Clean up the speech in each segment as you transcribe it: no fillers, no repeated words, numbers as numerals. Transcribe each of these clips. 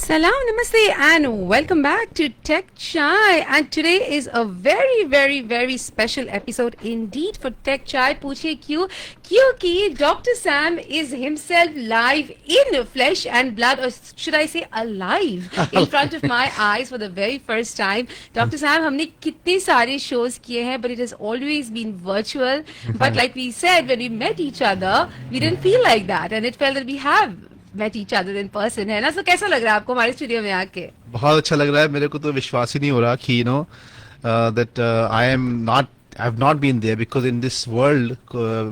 Salam, namaste, and welcome back to Tech Chai. And today is a very, very, very special episode indeed for Tech Chai. Puche kyun? Kyunki Dr. Sam is himself live in flesh and blood, or should I say alive, in front of my eyes for the very first time. Dr. Sam, हमने कितने सारे shows किए हैं, but it has always been virtual. But like we said, when we met each other, we didn't feel like that, and it felt that we have met each other in person, है ना? So कैसा लग रहा है आपको हमारे studio में आके? बहुत अच्छा लग रहा है. मेरे को तो विश्वास ही नहीं हो रहा कि that I have not been there, because in this world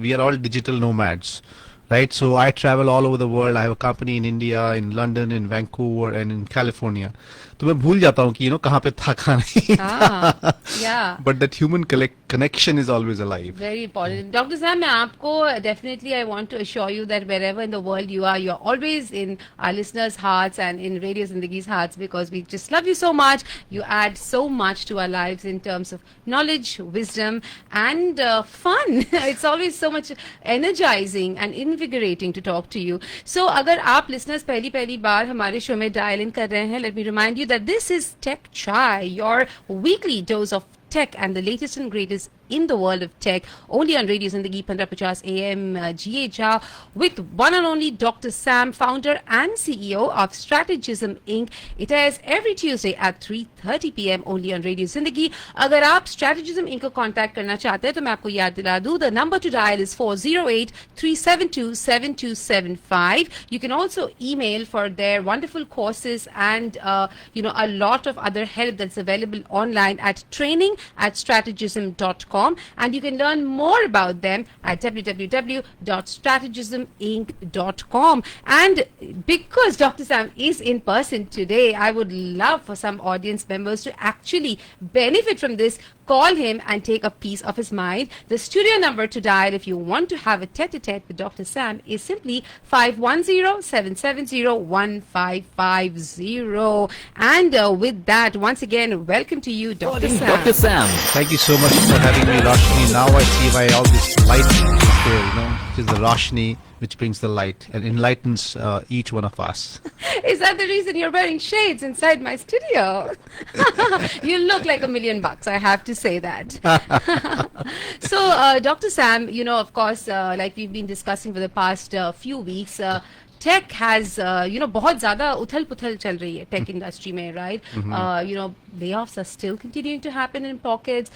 we are all digital nomads, right? So I travel all over the world. I have a company in India, in London, in Vancouver, and in California. तो मैं भूल जाता हूँ कि कहाँ पे था कहाँ नहीं था. Yeah. But that human connection is always alive. Very important. Dr. Sam, मैं आपको definitely I want to assure you that wherever in the world you are, you're always in our listeners' hearts and in Radio Zindagi's hearts, because we just love you so much. You add so much to our lives in terms of knowledge, wisdom, and fun. It's always so much energizing and invigorating to talk to you. So अगर आप listeners पहली बार हमारे show में dial in कर रहे हैं, let me remind you that this is Tech Chai, your weekly dose of tech and the latest and greatest in the world of tech, only on Radio Zindagi 1550 AM GHR, with one and only Dr. Sam, founder and CEO of Strategism Inc. It airs every Tuesday at 3:30 PM only on Radio Zindagi. अगर आप Strategism Inc. को contact करना चाहते हैं तो मैं आपको याद दिला दूं, the number to dial is 408-372-7275. You can also email for their wonderful courses and a lot of other help that's available online at training@strategism.com. And you can learn more about them at www.strategisminc.com. And because Dr. Sam is in person today, I would love for some audience members to actually benefit from this. Call him and take a piece of his mind. The studio number to dial if you want to have a tete-a-tete with Dr. Sam is simply 510-770-1550. And with that, once again, welcome to you, Dr. Sam. Dr. Sam. Thank you so much for having me, Roshni. Now I see why all this light is there, which is the Roshni, which brings the light and enlightens each one of us. Is that the reason you're wearing shades inside my studio? You look like $1,000,000, I have to say that. So, Dr. Sam, of course, like we've been discussing for the past few weeks, tech has, बहुत ज़्यादा उथल-पुथल चल रही है tech industry में, right? Layoffs are still continuing to happen in pockets.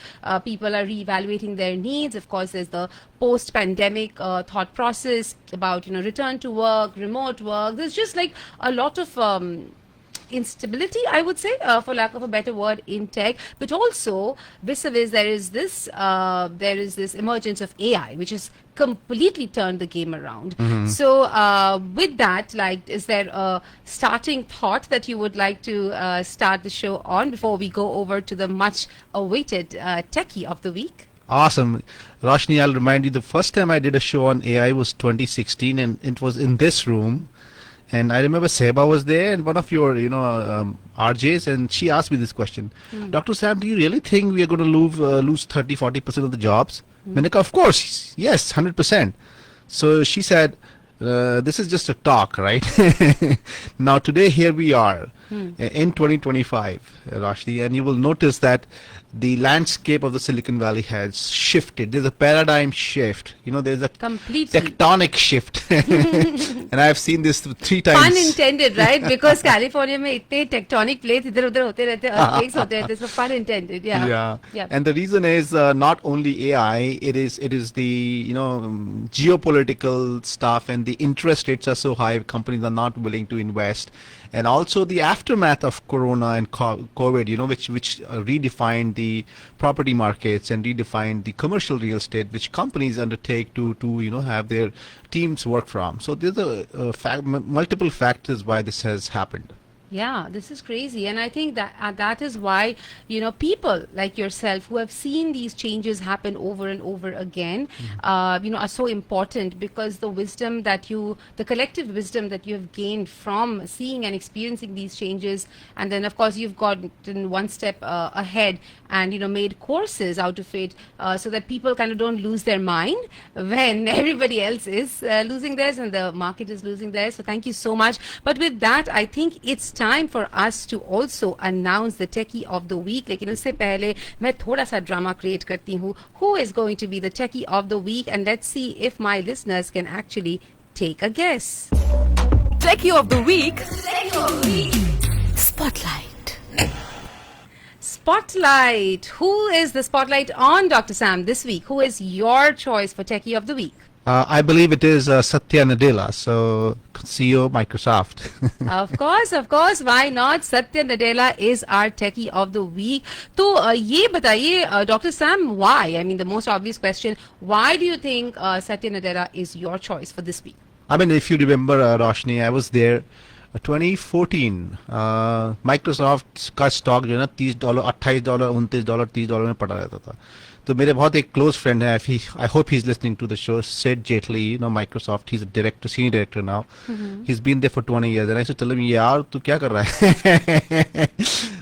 People are reevaluating their needs. Of course, there's the post-pandemic thought process about, return to work, remote work. There's just like a lot of instability, I would say, for lack of a better word, in tech. But also, vis-a-vis, there is this emergence of AI, which has completely turned the game around. So with that, is there a starting thought that you would like to start the show on before we go over to the much awaited techie of the week? Awesome. Roshni, I'll remind you, the first time I did a show on AI was 2016, and it was in this room. And I remember Seba was there, and one of your, RJs, and she asked me this question. Dr. Sam, do you really think we are going to lose 30-40% of the jobs? Of course, yes, 100%. So she said, this is just a talk, right? Now today, here we are in 2025, Rashdi, and you will notice that the landscape of the Silicon Valley has shifted. There's a paradigm shift. There's a tectonic shift. And I've seen this 3 times. Pun intended, right? Because California में इतने tectonic plates इधर-उधर होते रहते हैं, earthquakes होते रहते हैं. So pun intended, yeah. And the reason is not only AI, it is the geopolitical stuff, and the interest rates are so high, companies are not willing to invest. And also the aftermath of Corona and COVID, which redefined the property markets and redefined the commercial real estate, which companies undertake to have their teams work from. So there's multiple factors why this has happened. Yeah, this is crazy. And I think that is why, people like yourself who have seen these changes happen over and over again, are so important, because the collective wisdom that you have gained from seeing and experiencing these changes, and then of course you've gotten one step ahead and, made courses out of it, so that people kind of don't lose their mind when everybody else is losing theirs and the market is losing theirs. So thank you so much. But with that, I think it's time for us to also announce the techie of the week. लेकिन उससे पहले मैं थोड़ा सा drama create करती हूँ. Who is going to be the techie of the week? And let's see if my listeners can actually take a guess. Techie of the week. Spotlight. Spotlight. Who is the spotlight on, Dr. Sam, this week? Who is your choice for techie of the week? I believe it is Satya Nadella, so CEO Microsoft. Of course. Why not? Satya Nadella is our techie of the week. So, ये बताइए, Dr. Sam, why? I mean, the most obvious question. Why do you think Satya Nadella is your choice for this week? I mean, if you remember, Roshni, I was there 2014. Microsoft का stock जो है ना $30, $28, $29, $30 में पड़ा रहता था. तो मेरे बहुत एक क्लोज फ्रेंड है, I hope he's listening to the show, Sid Jaitley, you know, Microsoft, he's a director, senior director now. He's been there for 20 years, and I used to tell him, यार तू क्या कर रहा है?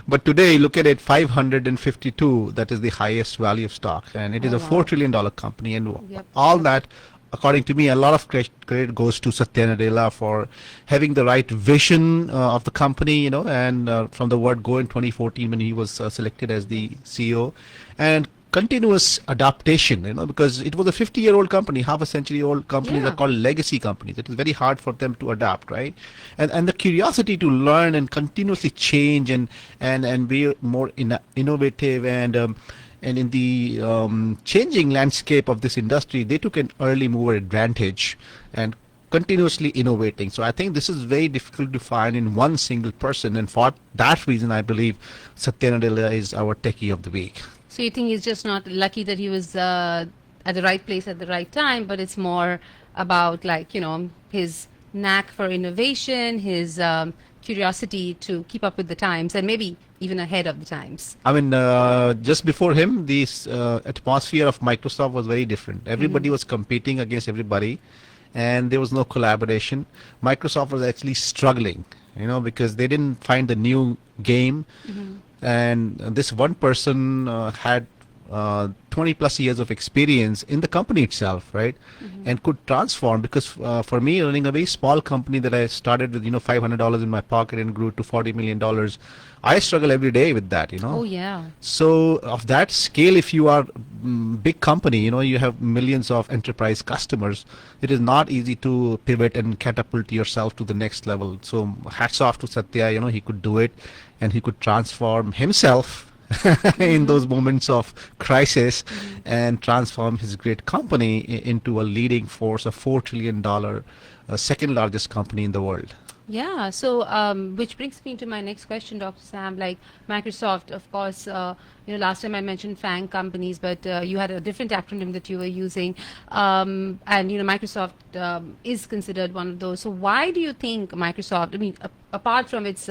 But today, look at it, 552, that is the highest value of stock, and it is a $4 trillion company, and all that, according to me, a lot of credit goes to Satya Nadella for having the right vision of the company, you know, and from the word go in 2014 when he was selected as the CEO, and continuous adaptation, you know, because it was a 50-year-old company, half a century-old companies are called legacy companies. It is very hard for them to adapt, right? And the curiosity to learn and continuously change and be more innovative and in the changing landscape of this industry, they took an early mover advantage and continuously innovating. So I think this is very difficult to find in one single person, and for that reason, I believe Satya Nadella is our techie of the week. So you think he's just not lucky that he was at the right place at the right time, but it's more about, like, you know, his knack for innovation, his curiosity to keep up with the times, and maybe even ahead of the times. I mean, just before him, the atmosphere of Microsoft was very different. Everybody was competing against everybody, and there was no collaboration. Microsoft was actually struggling, you know, because they didn't find the new game. And this one person had 20 plus years of experience in the company itself, right? And could transform, because for me, running a very small company that I started with, you know, $500 in my pocket and grew to $40 million, I struggle every day with that, you know. Oh, yeah. So of that scale, if you are big company, you know, you have millions of enterprise customers, it is not easy to pivot and catapult yourself to the next level. So hats off to Satya, you know, he could do it, and he could transform himself in those moments of crisis and transform his great company into a leading force, a $4 trillion, second largest company in the world. Yeah, so which brings me to my next question, Dr. Sam. Like Microsoft, of course, you know, last time I mentioned FANG companies, but you had a different acronym that you were using, and you know, Microsoft is considered one of those. So why do you think Microsoft? I mean, apart from its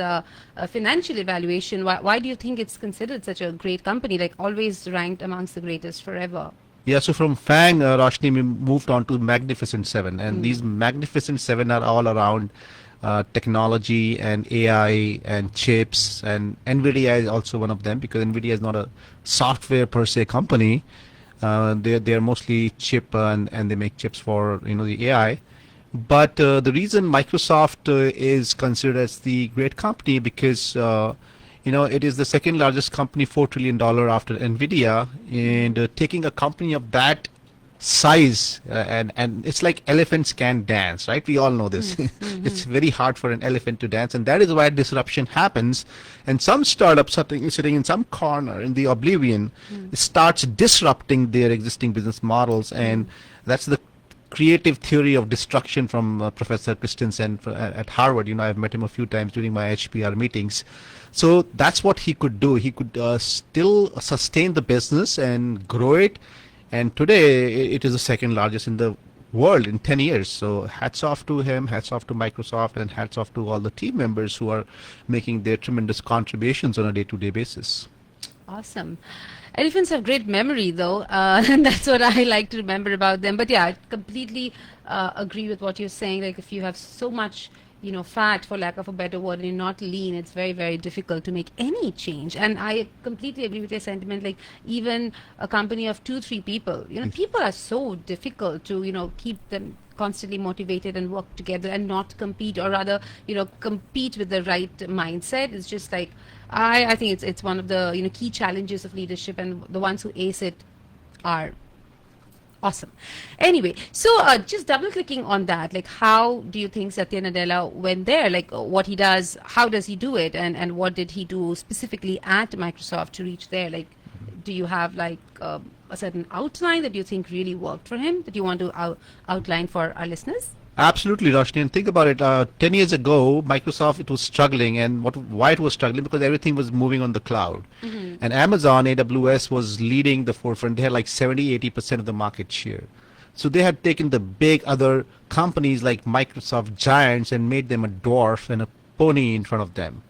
financial evaluation, why do you think it's considered such a great company, like always ranked amongst the greatest forever? Yeah, so from FANG, Roshni, we moved on to Magnificent Seven, and these Magnificent Seven are all around technology and AI and chips, and Nvidia is also one of them, because Nvidia is not a software per se company. They're mostly chip and they make chips for, you know, the AI. But the reason Microsoft is considered as the great company, because you know, it is the second largest company, $4 trillion after Nvidia, and taking a company of that size and it's like elephants can dance, right? We all know this. It's very hard for an elephant to dance, and that is why disruption happens, and some startup sitting in some corner in the oblivion starts disrupting their existing business models, and that's the creative theory of destruction from Professor Christensen at Harvard. You know, I've met him a few times during my HPR meetings. So that's what he could do. He could still sustain the business and grow it, and today it is the second largest in the world in 10 years. So hats off to him, hats off to Microsoft, and hats off to all the team members who are making their tremendous contributions on a day-to-day basis. Awesome. Elephants have great memory, though, and that's what I like to remember about them. But yeah, I completely agree with what you're saying. Like, if you have so much, you know, fat, for lack of a better word, and you're not lean, it's very, very difficult to make any change. And I completely agree with your sentiment. Like, even a company of 2-3 people, you know, people are so difficult to, you know, keep them constantly motivated and work together and not compete, or rather, compete with the right mindset. It's just like, I think it's one of the key challenges of leadership, and the ones who ace it are awesome. Anyway, so just double clicking on that, like, how do you think Satya Nadella went there? Like, what he does, how does he do it, and what did he do specifically at Microsoft to reach there? Like, do you have like a certain outline that you think really worked for him that you want to outline for our listeners? Absolutely, Roshni. And think about it. 10 years ago, Microsoft, it was struggling. And why it was struggling? Because everything was moving on the cloud. And Amazon, AWS, was leading the forefront. They had like 70-80% of the market share. So they had taken the big other companies like Microsoft giants and made them a dwarf and a pony in front of them.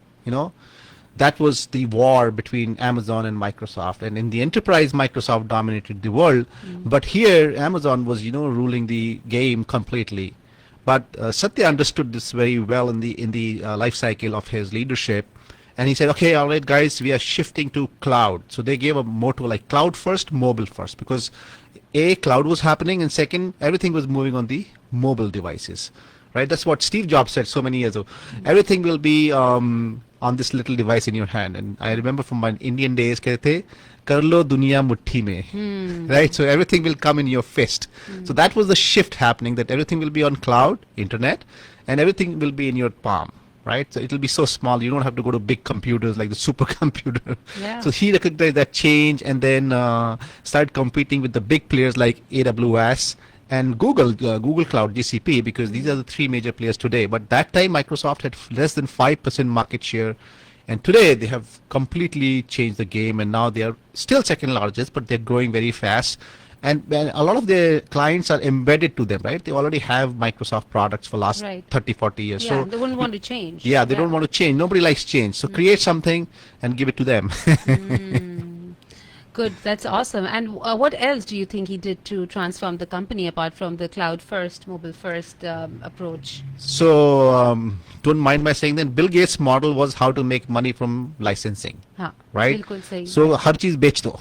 That was the war between Amazon and Microsoft. And in the enterprise, Microsoft dominated the world. But here, Amazon was, ruling the game completely. But Satya understood this very well in the life cycle of his leadership, and he said, "Okay, all right, guys, we are shifting to cloud." So they gave a motto like "cloud first, mobile first," because cloud was happening, and second, everything was moving on the mobile devices, right? That's what Steve Jobs said so many years ago. Everything will be on this little device in your hand. And I remember from my Indian days, कहते कर लो दुनिया मुट्ठी में, right? So everything will come in your fist. So that was the shift happening, that everything will be on cloud, internet, and everything will be in your palm, right? So it will be so small, you don't have to go to big computers like the supercomputer. Yeah. So he recognized that change, and then started competing with the big players like AWS and Google Cloud, GCP, because these are the three major players today. But that time Microsoft had less than 5% market share. And today they have completely changed the game, and now they are still second largest, but they're growing very fast. And a lot of their clients are embedded to them, right? They already have Microsoft products for last Right. 30, 40 years. Yeah, So they wouldn't want to change. yeah, they don't want to change. Nobody likes change. So create something and give it to them. Good, that's awesome. And what else do you think he did to transform the company apart from the cloud first, mobile first approach? So don't mind my saying that Bill Gates' model was how to make money from licensing, हाँ, right? बिल्कुल सही। So हर चीज बेच दो.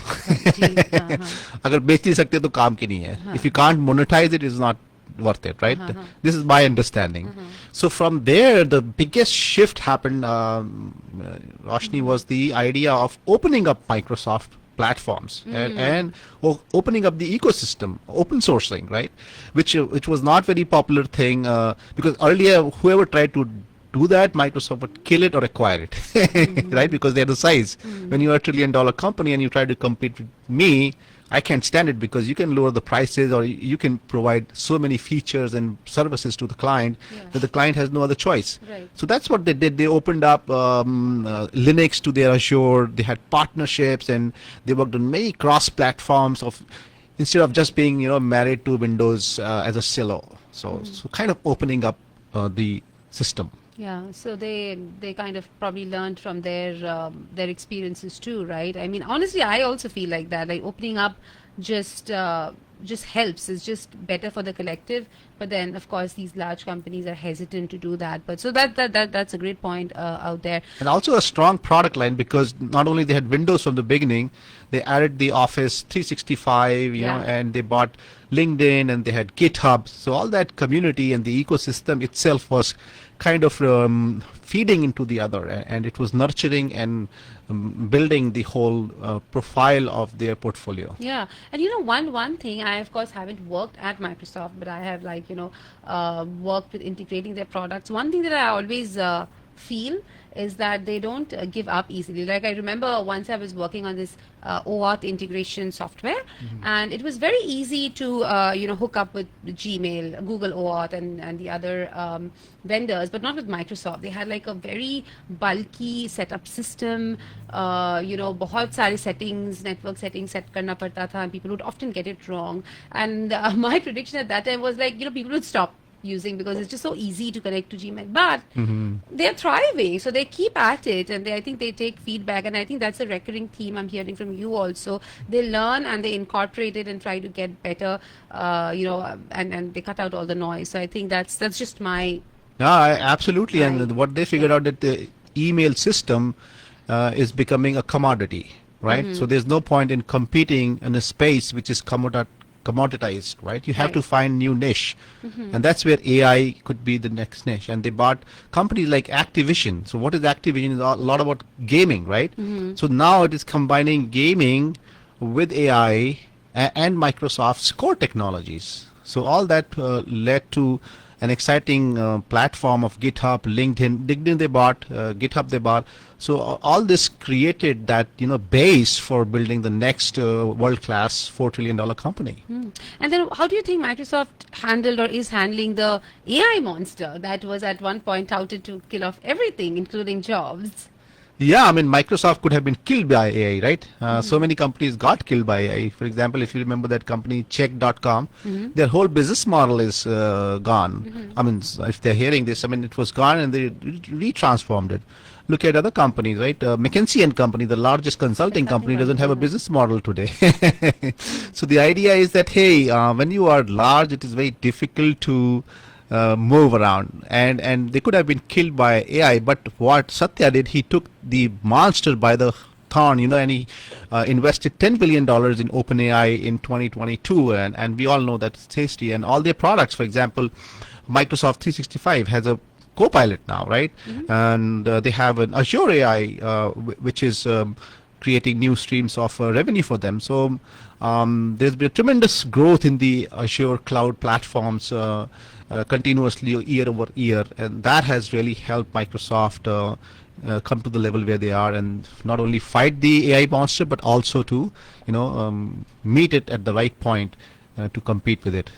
जी, हाँ, हाँ, अगर बेच नहीं सकते तो काम की नहीं है. If you can't monetize it, it's not worth it, right? This is my understanding. So from there, the biggest shift happened, Roshni, was the idea of opening up Microsoft platforms and opening up the ecosystem, open sourcing, right? Which was not very popular thing, because earlier whoever tried to do that, Microsoft would kill it or acquire it, right? Because they're the size. When you're a $1 trillion company and you try to compete with me, I can't stand it, because you can lower the prices, or you can provide so many features and services to the client that the client has no other choice. Right. So that's what they did. They opened up Linux to their Azure. They had partnerships, and they worked on many cross platforms instead of just being married to Windows as a silo. So kind of opening up the system. Yeah, so they kind of probably learned from their experiences too, right? I mean, honestly, I also feel like that. Like, opening up just helps. It's just better for the collective. But then, of course, these large companies are hesitant to do that. But so that's a great point out there. And also a strong product line, because not only they had Windows from the beginning, they added the Office 365, and they bought LinkedIn, and they had GitHub. So all that community and the ecosystem itself was kind of feeding into the other, and it was nurturing and building the whole profile of their portfolio. Yeah, and one thing, I of course haven't worked at Microsoft, but I have worked with integrating their products. One thing that I always feel is that they don't give up easily. Like, I remember once I was working on this OAuth integration software, and it was very easy to hook up with Gmail, Google OAuth, and the other vendors, but not with Microsoft. They had like a very bulky setup system. बहुत सारे settings, network settings set करना पड़ता था, and people would often get it wrong. And my prediction at that time was like, people would stop using, because it's just so easy to connect to Gmail. But they're thriving, so they keep at it, and I think they take feedback, and I think that's a recurring theme I'm hearing from you also. They learn and they incorporate it and try to get better, and they cut out all the noise. So I think that's just my... No, absolutely. And what they figured out, that the email system is becoming a commodity, right? So there's no point in competing in a space which is commoditized, right? You have to Right. find new niche, and that's where AI could be the next niche. And they bought companies like Activision. So what is Activision? Is a lot about gaming, right? So now it is combining gaming with AI and Microsoft's core technologies. So all that led to an exciting platform of GitHub, LinkedIn they bought, GitHub they bought. So all this created that base for building the next world-class $4 trillion company. And then how do you think Microsoft handled or is handling the AI monster that was at one point touted to kill off everything, including jobs? Yeah, I mean, Microsoft could have been killed by AI, right? So many companies got killed by AI. For example, if you remember that company, Check.com, their whole business model is gone. I mean, if they're hearing this, I mean, it was gone and they retransformed it. Look at other companies, right? McKinsey and Company, the largest consulting company, doesn't have a business model today. So the idea is that, hey, when you are large, it is very difficult to move around, and they could have been killed by AI. But what Satya did, he took the monster by the thorn, and he invested $10 billion in OpenAI in 2022, and we all know that it's tasty. And all their products, for example, Microsoft 365 has a Copilot now, right? And they have an Azure AI, which is creating new streams of revenue for them. So there's been a tremendous growth in the Azure cloud platforms continuously year over year, and that has really helped Microsoft come to the level where they are, and not only fight the AI monster, but also to meet it at the right point to compete with it.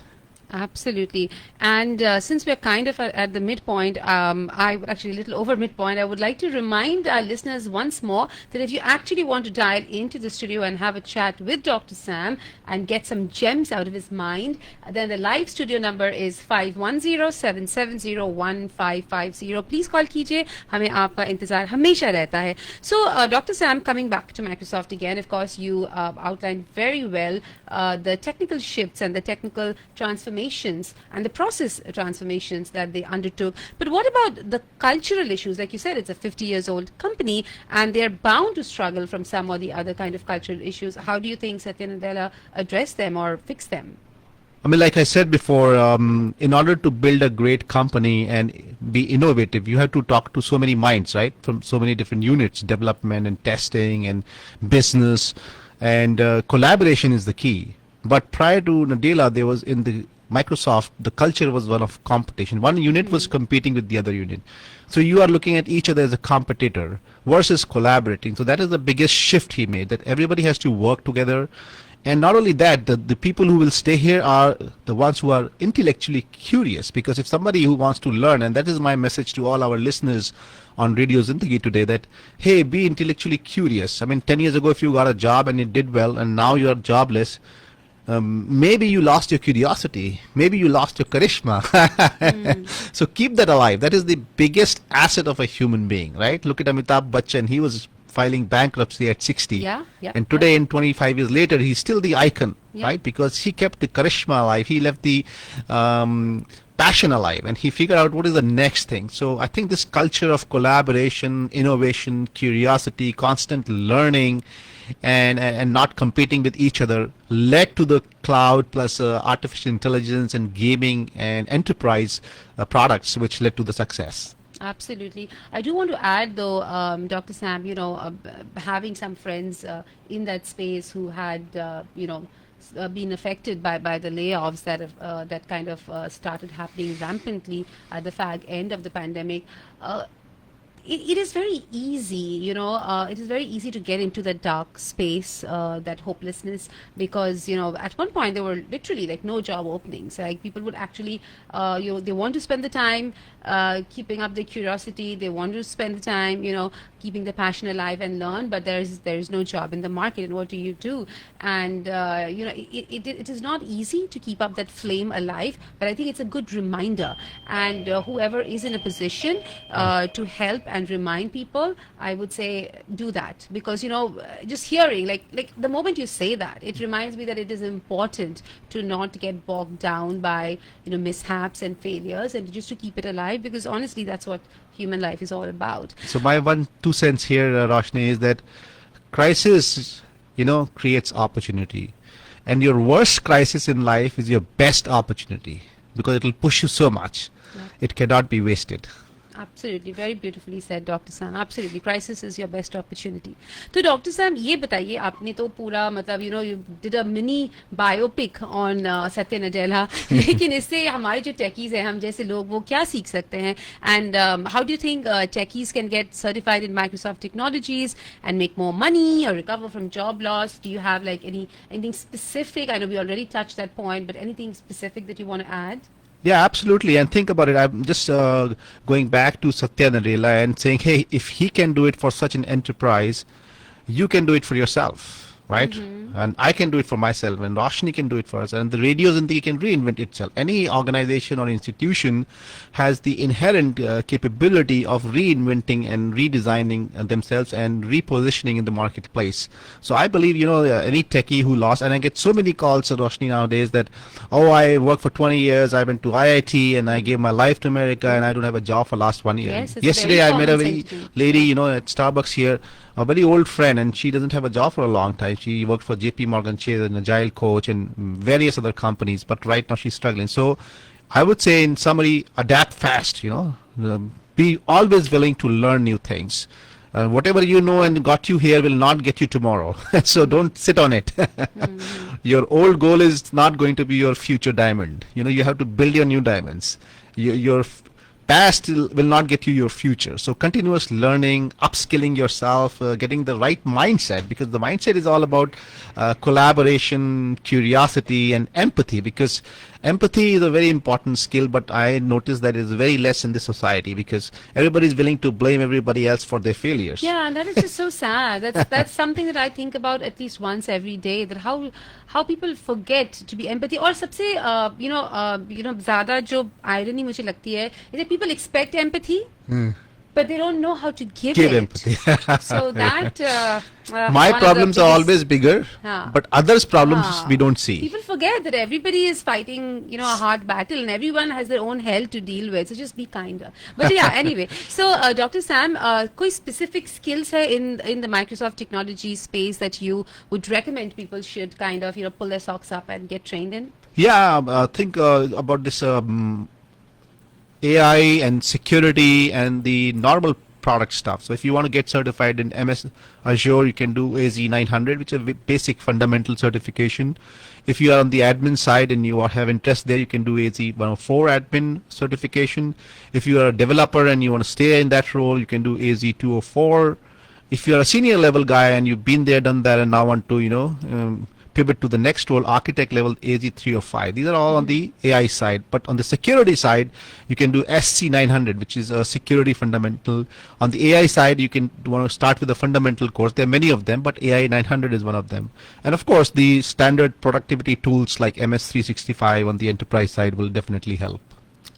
Absolutely. And since we're kind of at the midpoint, actually a little over midpoint, I would like to remind our listeners once more that if you actually want to dial into the studio and have a chat with Dr. Sam and get some gems out of his mind, then the live studio number is 510-770-1550. Please call कीजिए, हमें आपका इंतजार हमेशा रहता है. So, Dr. Sam, coming back to Microsoft again, of course, you outlined very well the technical shifts and the technical transformations and the process transformations that they undertook. But what about the cultural issues? Like you said, it's a 50 years old company and they're bound to struggle from some or the other kind of cultural issues. How do you think Satya Nadella addressed them or fixed them? I mean, like I said before, in order to build a great company and be innovative, you have to talk to so many minds, right? From so many different units, development and testing and business, and collaboration is the key. But prior to Nadella, there was in the Microsoft, the culture was one of competition. One unit was competing with the other unit. So you are looking at each other as a competitor versus collaborating. So that is the biggest shift he made, that everybody has to work together. And not only that, the people who will stay here are the ones who are intellectually curious. Because if somebody who wants to learn, and that is my message to all our listeners on Radio Zindagi today, that, hey, be intellectually curious. I mean, 10 years ago, if you got a job and it did well, and now you are jobless, maybe you lost your curiosity. Maybe you lost your charisma. So keep that alive. That is the biggest asset of a human being, right? Look at Amitabh Bachchan. He was filing bankruptcy at 60. Yeah. And today, in 25 years later, he's still the icon, Yeah. right? Because he kept the charisma alive. He left the passion alive, and he figured out what is the next thing. So I think this culture of collaboration, innovation, curiosity, constant learning, and not competing with each other led to the cloud plus artificial intelligence and gaming and enterprise products, which led to the success. Absolutely. I do want to add, though, Dr. Sam, having some friends in that space who had, been affected by the layoffs that have, that kind of started happening rampantly at the end of the pandemic. It is very easy, it is very easy to get into that dark space, that hopelessness, because, at one point there were literally like no job openings. Like people would actually, they want to spend the time keeping up their curiosity. They want to spend the time, keeping the passion alive and learn, but there's no job in the market. And what do you do? And, it is not easy to keep up that flame alive, but I think it's a good reminder. And whoever is in a position to help and remind people, I would say do that, because just hearing like the moment you say that, it reminds me that it is important to not get bogged down by mishaps and failures, and just to keep it alive, because honestly that's what human life is all about. So my 2 cents here, Roshni, is that crisis, creates opportunity. And your worst crisis in life is your best opportunity because it will push you so much. Yeah. It cannot be wasted. Absolutely, very beautifully said, Dr. Sam. Absolutely, crisis is your best opportunity. तो doctor Sam ये बताइए, आपने तो पूरा मतलब you did a mini biopic on सत्य नडेला, लेकिन इससे हमारे जो techies हैं, हम जैसे लोग, वो क्या सीख सकते हैं? And how do you think techies can get certified in Microsoft technologies and make more money or recover from job loss? Do you have like anything specific? I know we already touched that point, but anything specific that you want to add? Yeah, absolutely. And think about it. I'm just going back to Satya Nadella and saying, hey, if he can do it for such an enterprise, you can do it for yourself, right? And I can do it for myself, and Roshni can do it for us, and the radio Zindagi can reinvent itself. Any organization or institution has the inherent capability of reinventing and redesigning themselves and repositioning in the marketplace. So I believe, any techie who lost, and I get so many calls, Roshni, nowadays that, oh, I worked for 20 years, I went to IIT, and I gave my life to America, and I don't have a job for last 1 year. Yes, it's Yesterday, very I met a common very sentiment. lady, at Starbucks here, a very old friend, and she doesn't have a job for a long time. She worked for JP Morgan Chase, an agile coach, and various other companies, but right now she's struggling. So I would say, in summary, adapt fast, be always willing to learn new things. Whatever you know and got you here will not get you tomorrow. So don't sit on it. Your old goal is not going to be your future diamond. You have to build your new diamonds. Your past will not get you your future. So continuous learning, upskilling yourself, getting the right mindset, because the mindset is all about collaboration, curiosity, and empathy, because empathy is a very important skill, but I notice that it's very less in this society because everybody is willing to blame everybody else for their failures. Yeah, and that is just so sad. That's something that I think about at least once every day. That how people forget to be empathy. और सबसे ज़्यादा जो irony मुझे लगती है is that people expect empathy, but they don't know how to give it. Empathy. So that My one of the problems are biggest- always bigger, Yeah. but others' problems Ah. we don't see. People forget that everybody is fighting, a hard battle, and everyone has their own hell to deal with. So just be kinder. But yeah, anyway. So, Dr. Sam, koi specific skills hai in the Microsoft technology space that you would recommend people should kind of, pull their socks up and get trained in? Yeah, think about this AI and security and the normal product stuff. So if you want to get certified in MS Azure, you can do AZ 900, which is a basic fundamental certification. If you are on the admin side and you have interest there, you can do AZ 104 admin certification. If you are a developer and you want to stay in that role, you can do AZ 204. If you're a senior level guy and you've been there, done that, and now want to, pivot to the next role, architect level, AZ 305. These are all on the AI side. But on the security side, you can do SC 900, which is a security fundamental. On the AI side, you can want to start with a fundamental course. There are many of them, but AI 900 is one of them. And of course, the standard productivity tools like MS 365 on the enterprise side will definitely help.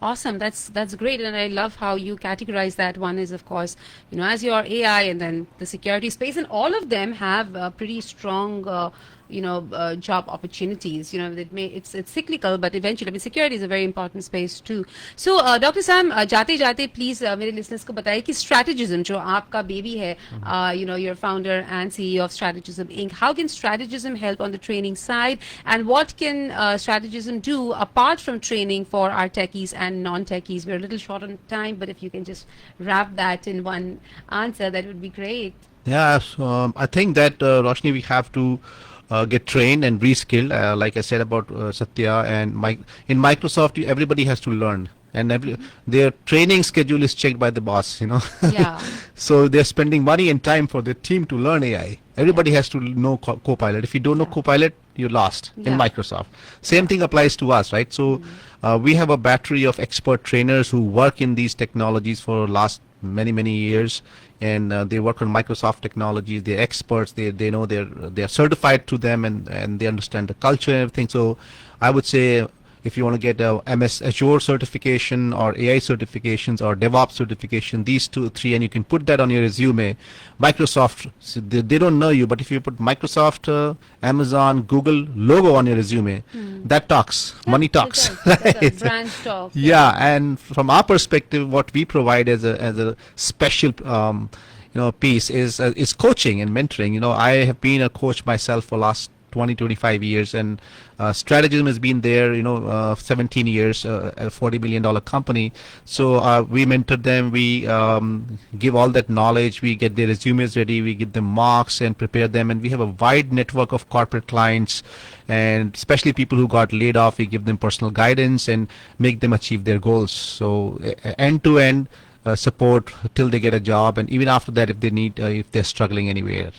Awesome. That's great, and I love how you categorize that. One is, of course, as your AI, and then the security space, and all of them have pretty strong. Job opportunities. It's cyclical, but eventually, security is a very important space too. So, Dr. Sam, जाते please मेरे listeners को बताइए कि strategism जो आपका baby है, you're founder and CEO of Strategism Inc. How can strategism help on the training side, and what can strategism do apart from training for our techies and non-techies? We're a little short on time, but if you can just wrap that in one answer, that would be great. Yeah, so, I think that Roshni, we have to get trained and reskilled. Like I said about Satya and in Microsoft, everybody has to learn, and their training schedule is checked by the boss. Yeah. So they're spending money and time for their team to learn AI. Everybody has to know Copilot. If you don't know Copilot, you're lost in Microsoft. Same thing applies to us, right? So we have a battery of expert trainers who work in these technologies for last many years, and they work on Microsoft technologies. They're experts. They know they're certified to them, and they understand the culture and everything. So I would say, if you want to get a MS Azure certification or AI certifications or DevOps certification, these 2 3, and you can put that on your resume. Microsoft, they don't know you, but if you put Microsoft, Amazon, Google logo on your resume, that talks. Money talks. It does. Brand talk. Yeah, and from our perspective, what we provide as a special piece is coaching and mentoring. I have been a coach myself for last 20, 25 years, and Strategism has been there, 17 years, a $40 billion company. So we mentor them, we give all that knowledge, we get their resumes ready, we give them mocks and prepare them, and we have a wide network of corporate clients, and especially people who got laid off, we give them personal guidance and make them achieve their goals. So end to end support till they get a job, and even after that if they need, if they're struggling anywhere.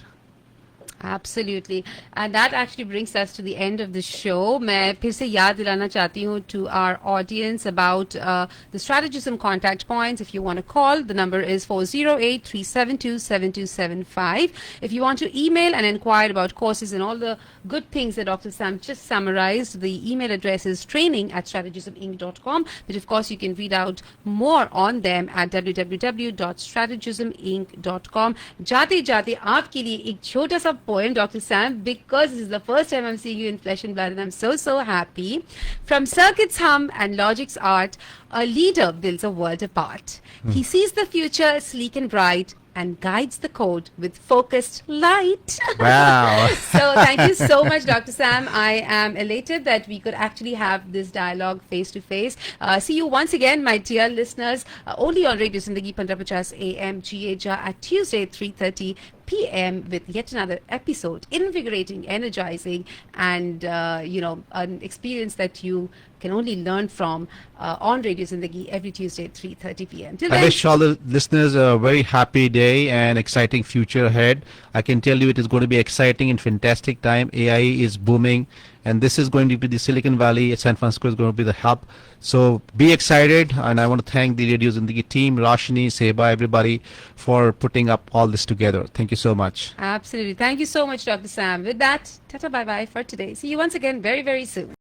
Absolutely. And that actually brings us to the end of the show. मैं फिर से याद दिलाना चाहती हूँ to our audience about the Strategism contact points. If you want to call, the number is 408-372-7275. If you want to email and inquire about courses and all the good things that Dr. Sam just summarized, the email address is training@strategisminc.com. But of course, you can read out more on them at www.strategisminc.com. जाते जाते आपके लिए एक छोटा सा poem, Dr. Sam, because this is the first time I'm seeing you in flesh and blood, and I'm so happy. From circuits hum and logic's art, a leader builds a world apart. He sees the future sleek and bright and guides the code with focused light. Wow. So thank you so much, Dr. Sam. I am elated that we could actually have this dialogue face to face. See you once again, my dear listeners, only on Radio Zindagi 1550 AM GHR at Tuesday 3:30 p.m. with yet another episode, invigorating, energizing, and an experience that you can only learn from on Radio Zindagi every Tuesday at 3:30 p.m. Till I then, wish all the listeners a very happy day and exciting future ahead. I can tell you it is going to be exciting and fantastic time. AI is booming, and this is going to be the Silicon Valley. San Francisco is going to be the hub. So be excited, and I want to thank the Radio Zindagi team, Rashni, Seba, everybody for putting up all this together. Thank you so much. absolutely. Thank you so much, Dr. Sam. With that, tata bye-bye for today. See you once again very soon.